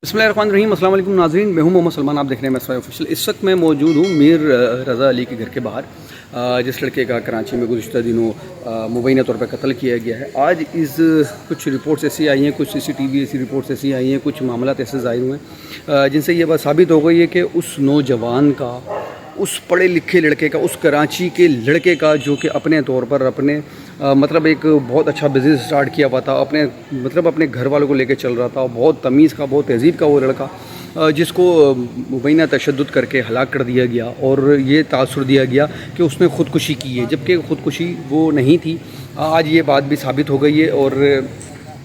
बिस्मिल्लाहिर्रहमानिर्रहीम। अस्सलाम वालेकुम नाज़रीन, मैं हूं मोहम्मद सलमान। आप देख रहे हैं MSY ऑफिशियल। इस वक्त मैं मौजूद हूं मीर रज़ा अली के घर के बाहर, जिस लड़के का कराची में गुज़िश्ता दिनों मुबैना तौर पर कत्ल किया गया है। आज कुछ रिपोर्ट्स ऐसी आई हैं, कुछ CCTV ऐसी रिपोर्ट्स ऐसी आई हैं, कुछ मामलात ऐसे ज़ाहिर हुए हैं जिनसे ये बात साबित हो गई है कि उस नौजवान का, उस पढ़े लिखे लड़के का, उस कराची के लड़के का जो कि अपने तौर पर अपने मतलब एक बहुत अच्छा बिज़नेस स्टार्ट किया हुआ था, अपने घर वालों को लेके चल रहा था, बहुत तमीज़ का, बहुत तहज़ीब का वो लड़का, जिसको मुबैना तशद्दुद करके हलाक कर दिया गया और ये तासुर दिया गया कि उसने ख़ुदकुशी की है, जबकि ख़ुदकुशी वो नहीं थी। आज ये बात भी साबित हो गई है और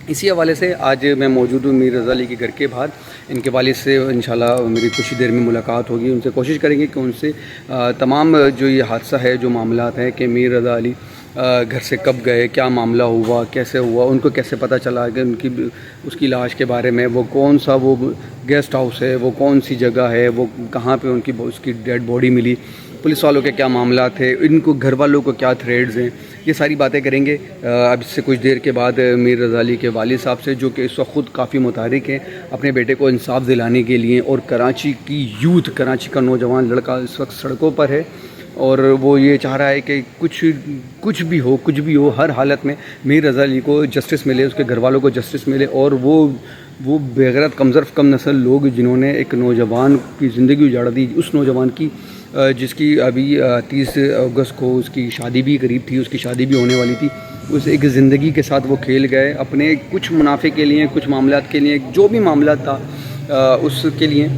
इसी हवाले से आज मैं मौजूद हूँ मीर रज़ा अली के घर के बाहर। इनके वालिद से इंशाल्लाह मेरी कुछ ही देर में मुलाकात होगी। उनसे कोशिश करेंगे कि उनसे तमाम जो ये हादसा है, जो मामलात हैं कि मीर रज़ा अली घर से कब गए, क्या मामला हुआ, कैसे हुआ, उनको कैसे पता चला कि उसकी लाश के बारे में, वो कौन सा वो गेस्ट हाउस है, वो कौन सी जगह है, वो कहाँ पे उसकी डेड बॉडी मिली, पुलिस वालों के क्या मामला थे, इनको घर वालों को क्या थ्रेड्स हैं, ये सारी बातें करेंगे। अब इससे कुछ देर के बाद मीर रज़ा अली के वालिद साहब से, जो कि इस वक्त ख़ुद काफ़ी मुतहरिक हैं अपने बेटे को इंसाफ दिलाने के लिए, और कराची की यूथ, कराची का नौजवान लड़का इस वक्त सड़कों पर है और वो ये चाह रहा है कि कुछ भी हो, हर हालत में मीर रज़ा अली को जस्टिस मिले, उसके घर वालों को जस्टिस मिले। और वो बेगैरत कमज़र्फ़ कम नस्ल लोग जिन्होंने एक नौजवान की ज़िंदगी उजाड़ दी, उस नौजवान की जिसकी अभी 30 अगस्त को उसकी शादी भी करीब थी, उसकी शादी भी होने वाली थी, उस एक ज़िंदगी के साथ वो खेल गए अपने कुछ मुनाफे के लिए, कुछ मामलात के लिए, जो भी मामला था उसके लिए।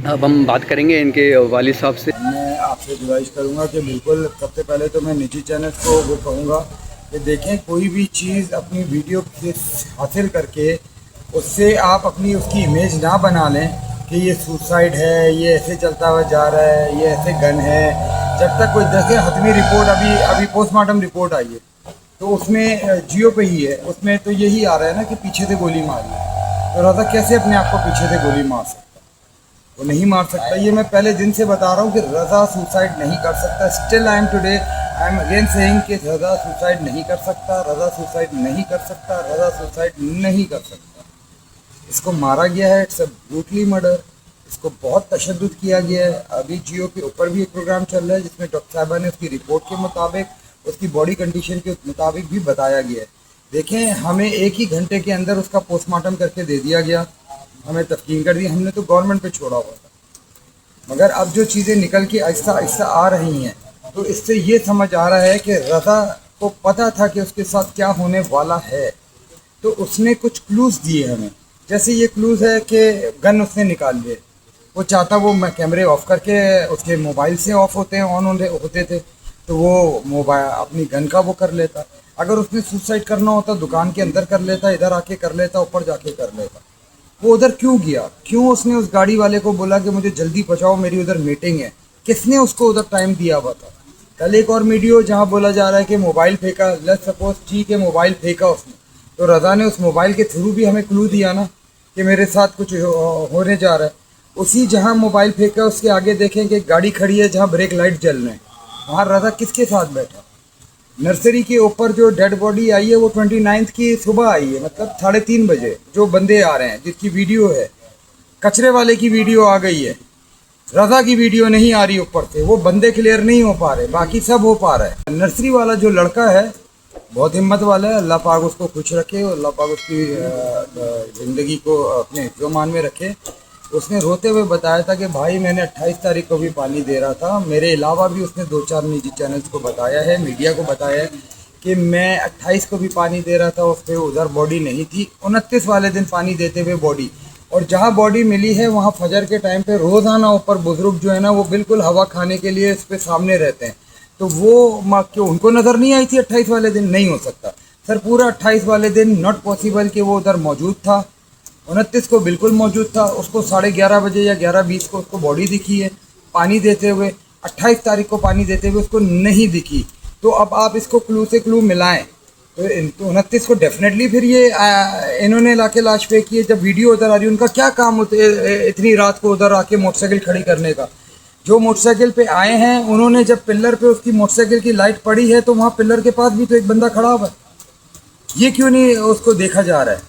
अब हम बात करेंगे इनके वालिद साहब से। मैं आपसे गुजारिश करूंगा कि बिल्कुल सबसे पहले तो मैं निजी चैनल को वो कहूँगा कि देखें, कोई भी चीज़ अपनी वीडियो से हासिल करके उससे आप अपनी उसकी इमेज ना बना लें कि ये सुसाइड है, ये ऐसे चलता हुआ जा रहा है, ये ऐसे गन है। जब तक कोई देखें, हतमी रिपोर्ट अभी पोस्टमार्टम रिपोर्ट आई है तो उसमें जियो पे ही है, उसमें तो यही आ रहा है ना कि पीछे से गोली मारी है। तो रज़ा कैसे अपने आप को पीछे से गोली मार सकता? वो नहीं मार सकता। ये मैं पहले दिन से बता रहा हूँ कि रज़ा सुसाइड नहीं कर सकता। Still I am again saying कि रज़ा सुसाइड नहीं कर सकता, रज़ा सुसाइड नहीं कर सकता, रज़ा सुसाइड नहीं कर सकता। इसको मारा गया है, इट्स अ ब्रूटली मर्डर। इसको बहुत तशद्दुद किया गया है। अभी जियो के ऊपर भी एक प्रोग्राम चल रहा है जिसमें डॉक्टर साहबा ने उसकी रिपोर्ट के मुताबिक, उसकी बॉडी कंडीशन के मुताबिक भी बताया गया है। देखें, हमें 1 ही घंटे के अंदर उसका पोस्टमार्टम करके दे दिया गया, हमें तस्कीन कर दी, हमने तो गवर्नमेंट पे छोड़ा हुआ था। मगर अब जो चीज़ें निकल के आहिस्ता आहिस्ता आ रही हैं, तो इससे ये समझ आ रहा है कि रज़ा को पता था कि उसके साथ क्या होने वाला है, तो उसने कुछ क्लूज़ दिए हमें। जैसे ये क्लूज़ है कि गन उसने निकाल लिए, वो चाहता वो कैमरे ऑफ करके, उसके मोबाइल से ऑफ होते हैं, ऑन होते थे, तो वो मोबाइल अपनी गन का वो कर लेता। अगर उसने सुसाइड करना होता दुकान के अंदर कर लेता, इधर आके कर लेता, ऊपर जाके कर लेता। वो उधर क्यों गया? क्यों उसने उस गाड़ी वाले को बोला कि मुझे जल्दी पहुंचाओ, मेरी उधर मीटिंग है? किसने उसको उधर टाइम दिया हुआ था? कल एक और वीडियो जहां बोला जा रहा है कि मोबाइल फेंका, लेट्स सपोज ठीक है मोबाइल फेंका उसने, तो रज़ा ने उस मोबाइल के थ्रू भी हमें क्लू दिया ना कि मेरे साथ कुछ होने जा रहा है। उसी जहाँ मोबाइल फेंका उसके आगे देखें कि गाड़ी खड़ी है जहाँ ब्रेक लाइट जल रहे हैं, वहाँ रज़ा किसके साथ बैठा? नर्सरी के ऊपर जो डेड बॉडी आई है वो 29 की सुबह आई है, मतलब 3:30 बजे जो बंदे आ रहे हैं, जिसकी वीडियो है। कचरे वाले की वीडियो आ गई है, रज़ा की वीडियो नहीं आ रही ऊपर से। वो बंदे क्लियर नहीं हो पा रहे, बाकी सब हो पा रहा है। नर्सरी वाला जो लड़का है बहुत हिम्मत वाला है, अल्लाह पाक उसको खुश रखे और अल्लाह पाक उसकी ज़िंदगी को अपने हिफ्ज़-ओ-मान में रखे। उसने रोते हुए बताया था कि भाई मैंने 28 तारीख को भी पानी दे रहा था। मेरे अलावा भी उसने 2-4 निजी चैनल्स को बताया है, मीडिया को बताया है कि मैं 28 को भी पानी दे रहा था, उस पर उधर बॉडी नहीं थी। 29 वाले दिन पानी देते हुए बॉडी, और जहाँ बॉडी मिली है वहाँ फजर के टाइम पे रोज़ाना ऊपर बुजुर्ग जो है ना वो बिल्कुल हवा खाने के लिए इस पर सामने रहते हैं, तो वो क्यों उनको नज़र नहीं आई थी 28 वाले दिन? नहीं हो सकता सर, पूरा 28 वाले दिन नॉट पॉसिबल कि वो उधर मौजूद था। 29 को बिल्कुल मौजूद था, उसको 11:30 बजे या 11:20 को उसको बॉडी दिखी है पानी देते हुए। 28 तारीख को पानी देते हुए उसको नहीं दिखी। तो अब आप इसको क्लू से क्लू मिलाएं तो 29 को डेफिनेटली फिर ये इन्होंने लाके लाश फेंकी है। जब वीडियो उधर आ रही है, उनका क्या काम होता है इतनी रात को उधर आके मोटरसाइकिल खड़ी करने का? जो मोटरसाइकिल पे आए हैं उन्होंने जब पिलर पे उसकी मोटरसाइकिल की लाइट पड़ी है तो वहाँ पिलर के पास भी तो एक बंदा खड़ा हुआ है, ये क्यों नहीं उसको देखा जा रहा है?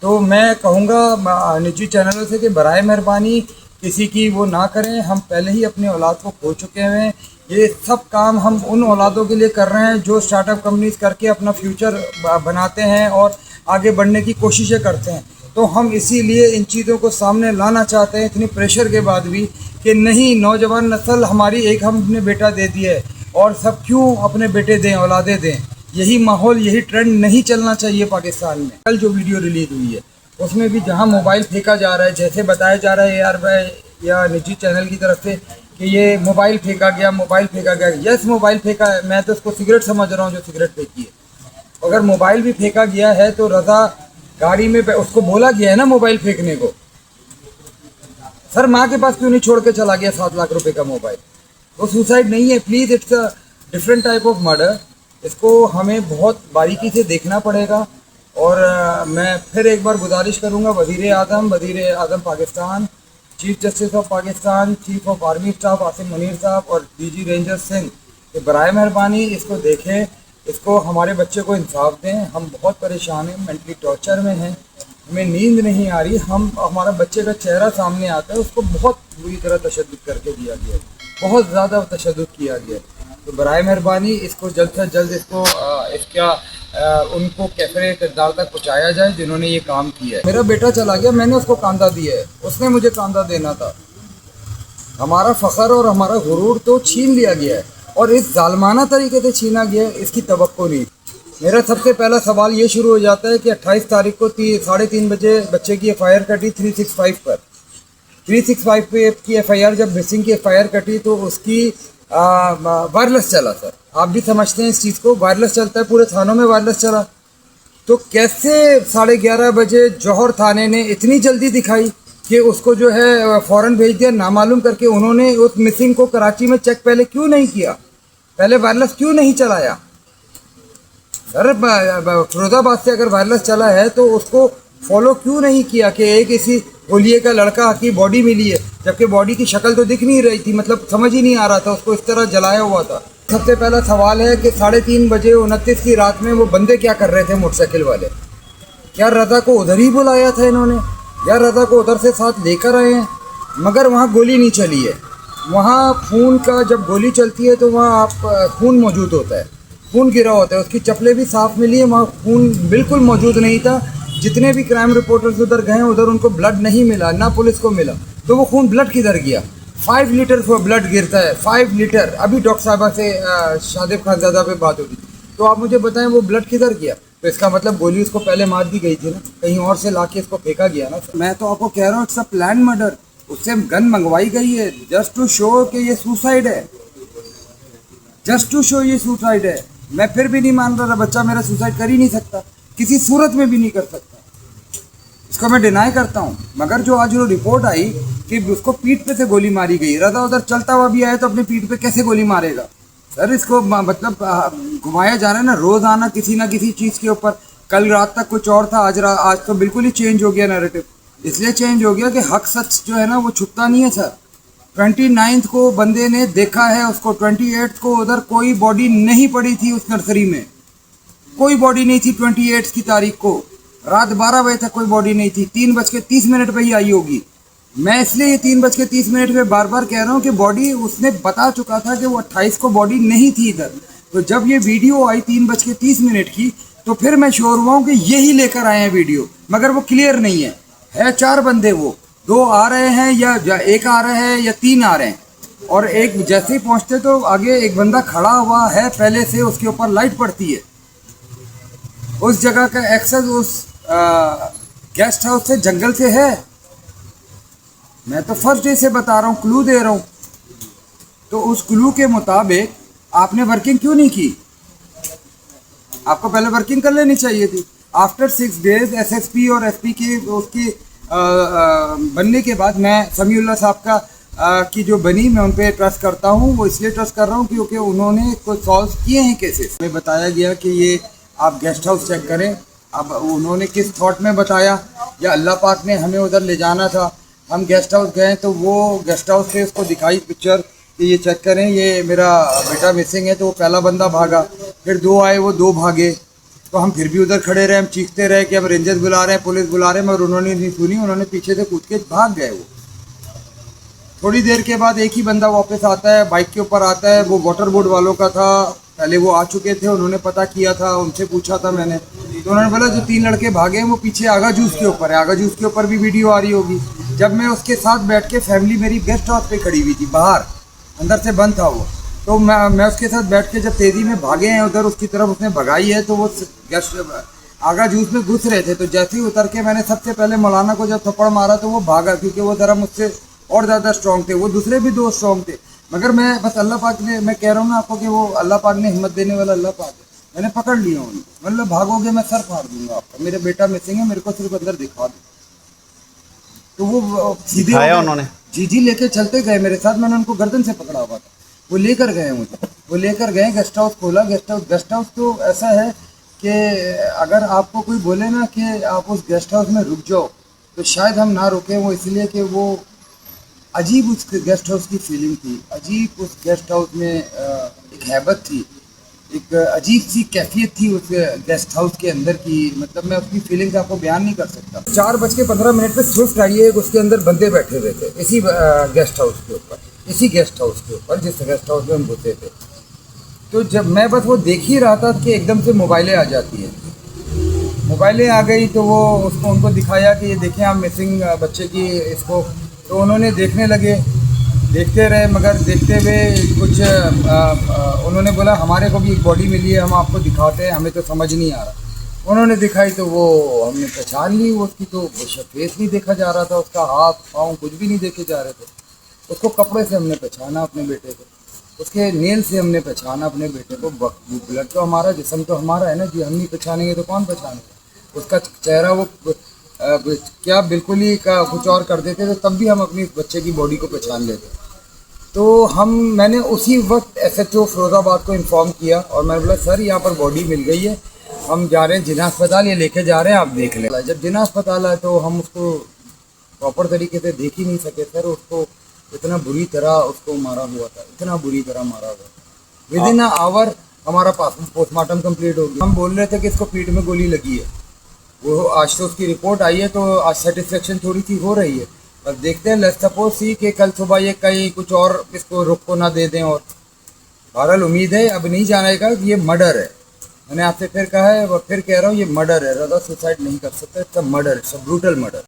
तो मैं कहूँगा निजी चैनलों से कि बराए मेहरबानी किसी की वो ना करें। हम पहले ही अपने औलाद को खो चुके हैं। ये सब काम हम उन औलादों के लिए कर रहे हैं जो स्टार्टअप कंपनीज करके अपना फ्यूचर बनाते हैं और आगे बढ़ने की कोशिशें करते हैं। तो हम इसीलिए इन चीज़ों को सामने लाना चाहते हैं, इतनी प्रेशर के बाद भी, कि नहीं, नौजवान नस्ल हमारी एक हमने बेटा दे दिया है और सब क्यों अपने बेटे दें, औलादे दें। यही माहौल, यही ट्रेंड नहीं चलना चाहिए पाकिस्तान में। कल जो वीडियो रिलीज हुई है उसमें भी जहां मोबाइल फेंका जा रहा है, जैसे बताया जा रहा है यार भाई या निजी चैनल की तरफ से कि ये मोबाइल फेंका गया, मोबाइल फेंका गया। यस, मोबाइल फेंका है, मैं तो उसको सिगरेट समझ रहा हूँ जो सिगरेट फेंकी है। अगर मोबाइल भी फेंका गया है तो रज़ा गाड़ी में उसको बोला गया है ना मोबाइल फेंकने को। सर माँ के पास क्यों नहीं छोड़ के चला गया 7 लाख रुपए का मोबाइल? वो सुसाइड नहीं है, please, it's a different type of murder. इसको हमें बहुत बारीकी से देखना पड़ेगा। और मैं फिर एक बार गुजारिश करूंगा वज़ीर आज़म Pakistan, chief justice of Pakistan, chief of army staff Asim Munir साहब और डीजी रेंजर सिंह कि बराए मेहरबानी इसको देखें, इसको हमारे बच्चे को इंसाफ दें। हम बहुत परेशान हैं, मेंटली टॉर्चर में हैं, हमें नींद नहीं आ रही। हमारा बच्चे का चेहरा सामने आता है, उसको बहुत बुरी तरह तशद्दुद करके दिया गया है, बहुत ज़्यादा तशद्दुद किया गया है। तो बराए मेहरबानी इसको जल्द से जल्द उनको कैफरे किरदार तक पहुँचाया जाए जिन्होंने ये काम किया है। मेरा बेटा चला गया, मैंने उसको कांदा दिया है, उसने मुझे कांदा देना था। हमारा फ़ख्र और हमारा गुरूर तो छीन लिया गया है और इस जालमाना तरीके से छीना गया है, इसकी तवक्को नहीं। मेरा सबसे पहला सवाल ये शुरू हो जाता है कि 28 तारीख को 3:30 बजे बच्चे की FIR कटी 365 पर। 365 पे की FIR, जब मिसिंग की FIR कटी तो उसकी वायरलेस चला। सर आप भी समझते हैं इस चीज़ को, वायरलेस चलता है, पूरे थानों में वायरलेस चला। तो कैसे 11:30 बजे जौहर थाने ने इतनी जल्दी दिखाई कि उसको जो है फ़ौरन भेज दिया, नामालूम करके उन्होंने उस मिसिंग को कराची में चेक पहले क्यों नहीं किया, पहले वायरलेस क्यों नहीं चलाया? सर फिरोजाबाद से अगर वायरलेस चला है तो उसको फॉलो क्यों नहीं किया कि एक इसी होलिये का लड़का की बॉडी मिली है, जबकि बॉडी की शक्ल तो दिख नहीं रही थी, मतलब समझ ही नहीं आ रहा था, उसको इस तरह जलाया हुआ था। सबसे पहला सवाल है कि 3:30 बजे 29 की रात में वो बंदे क्या कर रहे थे मोटरसाइकिल वाले? क्या रज़ा को उधर ही बुलाया था इन्होंने, या रज़ा को उधर से साथ लेकर आए हैं? मगर वहाँ गोली नहीं चली है। वहाँ खून का, जब गोली चलती है तो वहाँ आप खून मौजूद होता है, खून गिरा होता है, उसकी चप्पलें भी साफ़ मिली है, वहाँ खून बिल्कुल मौजूद नहीं था। जितने भी क्राइम रिपोर्टर्स उधर गए उधर उनको ब्लड नहीं मिला, ना पुलिस को मिला। तो वो खून ब्लड किधर गया? 5 लीटर ब्लड गिरता है, 5 लीटर। अभी डॉक्टर साहबा से शादिब खानज़ादा पे बात होगी, तो आप मुझे बताएं वो ब्लड किधर गया? तो इसका मतलब गोली उसको पहले मार दी गई थी ना, कहीं और से लाके इसको फेंका गया ना। मैं तो आपको कह रहा हूँ इट्स अ प्लान मर्डर। उससे गन मंगवाई गई है जस्ट टू शो कि ये सुसाइड है, जस्ट टू शो ये सुसाइड है। मैं फिर भी नहीं मान रहा, बच्चा मेरा सुसाइड कर ही नहीं सकता, किसी सूरत में भी नहीं कर सकता, इसको मैं डिनाई करता हूँ। मगर जो आज जो रिपोर्ट आई कि उसको पीठ पे से गोली मारी गई, रज़ा उधर चलता हुआ भी आया तो अपने पीठ पे कैसे गोली मारेगा? सर इसको मतलब घुमाया जा रहा है ना रोज़ाना किसी ना किसी चीज़ के ऊपर। कल रात तक कुछ और था, आज तो बिल्कुल ही चेंज हो गया नैरेटिव। इसलिए चेंज हो गया कि हक सच जो है ना वो छुपता नहीं है सर। 29 को बंदे ने देखा है उसको, 28 को उधर कोई बॉडी नहीं पड़ी थी उस नर्सरी में, कोई बॉडी नहीं थी 28 की तारीख को। रात 12 बजे तक कोई बॉडी नहीं थी, 3:30 पे ही आई होगी। मैं इसलिए ये 3:30 पे बार बार कह रहा हूँ कि बॉडी उसने बता चुका था कि वो 28 को बॉडी नहीं थी इधर। तो जब ये वीडियो आई 3:30 की तो फिर मैं श्योर हुआ हूँ कि यही लेकर आए हैं वीडियो, मगर वो क्लियर नहीं है। 4 बंदे, वो 2 आ रहे हैं या 1 आ रहा है या 3 आ रहे हैं, और एक जैसे ही पहुँचते तो आगे एक बंदा खड़ा हुआ है पहले से, उसके ऊपर लाइट पड़ती है। उस जगह का एक्सेस उस गेस्ट हाउस से, जंगल से है। मैं तो फर्स्ट डे से बता रहा हूँ, क्लू दे रहा हूँ। तो उस क्लू के मुताबिक आपने वर्किंग क्यों नहीं की? आपको पहले वर्किंग कर लेनी चाहिए थी। आफ्टर 6 डेज SSP और SP की उसकी बनने के बाद मैं समीउल्लाह साहब का की जो बनी, मैं उन पर ट्रस्ट करता हूँ। वो इसलिए ट्रस्ट कर रहा हूँ क्योंकि उन्होंने कोई सॉल्व किए हैं केसेस। हमें बताया गया कि ये आप गेस्ट हाउस चेक करें। अब उन्होंने किस थॉट में बताया, या अल्लाह पाक ने हमें उधर ले जाना था। हम गेस्ट हाउस गए तो वो गेस्ट हाउस से उसको दिखाई पिक्चर कि ये चेक करें, ये मेरा बेटा मिसिंग है। तो वो पहला बंदा भागा, फिर 2 आए, वो 2 भागे, तो हम फिर भी उधर खड़े रहे, हम चीखते रहे कि अब रेंजर्स बुला रहे हैं, पुलिस बुला रहे हैं, मगर उन्होंने नहीं सुनी। उन्होंने पीछे से कूद के भाग गए। वो थोड़ी देर के बाद एक ही बंदा वापस आता है, बाइक के ऊपर आता है, वो वाटर बोर्ड वालों का था। पहले वो आ चुके थे, उन्होंने पता किया था, उनसे पूछा था मैंने, तो उन्होंने बोला जो 3 लड़के भागे हैं वो पीछे आगा जूस के ऊपर है। आगा जूस के ऊपर भी वीडियो आ रही होगी। जब मैं उसके साथ बैठ के, फैमिली मेरी गेस्ट हाउस पे खड़ी हुई थी बाहर, अंदर से बंद था वो, तो मैं उसके साथ बैठ के जब तेज़ी में भागे हैं उधर उसकी तरफ, उसने भगाई है, तो वो गेस्ट आगा जूस में घुस रहे थे। तो जैसे ही उतर के मैंने सबसे पहले मौलाना को जब थप्पड़ मारा तो वो भागा, क्योंकि वो ज़रा मुझसे और ज़्यादा स्ट्रॉन्ग थे। वो दूसरे भी 2 स्ट्रॉन्ग थे, मगर मैं बस अल्लाह पाक ने, मैं कह रहा हूँ ना आपको कि वो अल्लाह पाक ने हिम्मत देने वाला अल्लाह पाक है। मैंने पकड़ लिया उनको, मतलब भागोगे मैं सर फाड़ दूंगा आपका, मेरा बेटा मिसिंग है, मेरे को सिर्फ अंदर दिखा दो। तो वो सीधे हो दिखाया गए। उन्होंने? जी लेके चलते गए मेरे साथ, मैंने उनको गर्दन से पकड़ा हुआ था। वो लेकर गए मुझे, वो लेकर गए, गेस्ट हाउस खोला। गेस्ट हाउस तो ऐसा है कि अगर आपको कोई बोले ना कि आप उस गेस्ट हाउस में रुक जाओ, तो शायद हम ना रुकें। वो इसलिए कि वो अजीब उस गेस्ट हाउस की फीलिंग थी, अजीब उस गेस्ट हाउस में एक हैबत थी, एक अजीब सी कैफियत थी उस गेस्ट हाउस के अंदर की। मतलब मैं उसकी फीलिंग्स आपको बयान नहीं कर सकता। 4:15 पे स्विफ्ट आई है, उसके अंदर बंदे बैठे हुए थे, इसी गेस्ट हाउस के ऊपर, इसी गेस्ट हाउस के ऊपर जिस गेस्ट हाउस में हम घुसे थे। तो जब मैं बस वो देख ही रहा था कि एकदम से मोबाइलें आ जाती हैं। मोबाइलें आ गई तो वो उसको उनको दिखाया कि ये देखें आप मिसिंग बच्चे की इसको। तो उन्होंने देखने लगे, देखते रहे, मगर देखते हुए कुछ उन्होंने बोला हमारे को भी एक बॉडी मिली है, हम आपको दिखाते हैं, हमें तो समझ नहीं आ रहा। उन्होंने दिखाई तो वो हमने पहचान ली उसकी, तो फेस नहीं देखा जा रहा था, उसका हाथ पाँव कुछ भी नहीं देखे जा रहे थे। उसको कपड़े से हमने पहचाना अपने बेटे को, उसके नेल से हमने पहचाना अपने बेटे को। ब्लड तो हमारा, जिस्म तो हमारा है ना जी, हम नहीं पहचानेंगे तो कौन पहचानेगा। उसका चेहरा वो क्या बिल्कुल ही का कुछ और कर देते, तो तब भी हम अपनी बच्चे की बॉडी को पहचान लेते। तो मैंने उसी वक्त SHO फिरोजाबाद को इन्फॉर्म किया और मैंने बोला सर यहाँ पर बॉडी मिल गई है, हम जा रहे हैं जिन्ना अस्पताल, ये लेके जा रहे हैं, आप देख लें। जब जिन्ना अस्पताल आए तो हम उसको प्रॉपर तरीके से देख ही नहीं सके सर। उसको इतना बुरी तरह उसको मारा हुआ था, इतना बुरी तरह मारा हुआ था। विदिन अ आवर हमारा पोस्टमार्टम कंप्लीट हो गया। हम बोल रहे थे कि इसको पीठ में गोली लगी है। वो आज तो उसकी रिपोर्ट आई है, तो आज सेटिस्फेक्शन थोड़ी सी हो रही है। बस देखते हैं, लेट्स सपोज सी कि कल सुबह ये कहीं कुछ और इसको रुख को ना दे दें। और बहरहाल उम्मीद है अब नहीं जानेगा, ये मर्डर है। मैंने आपसे फिर कहा है, फिर कह रहा हूँ, ये मर्डर है। रजा सुसाइड नहीं कर सकता, it's a murder, it's a brutal murder.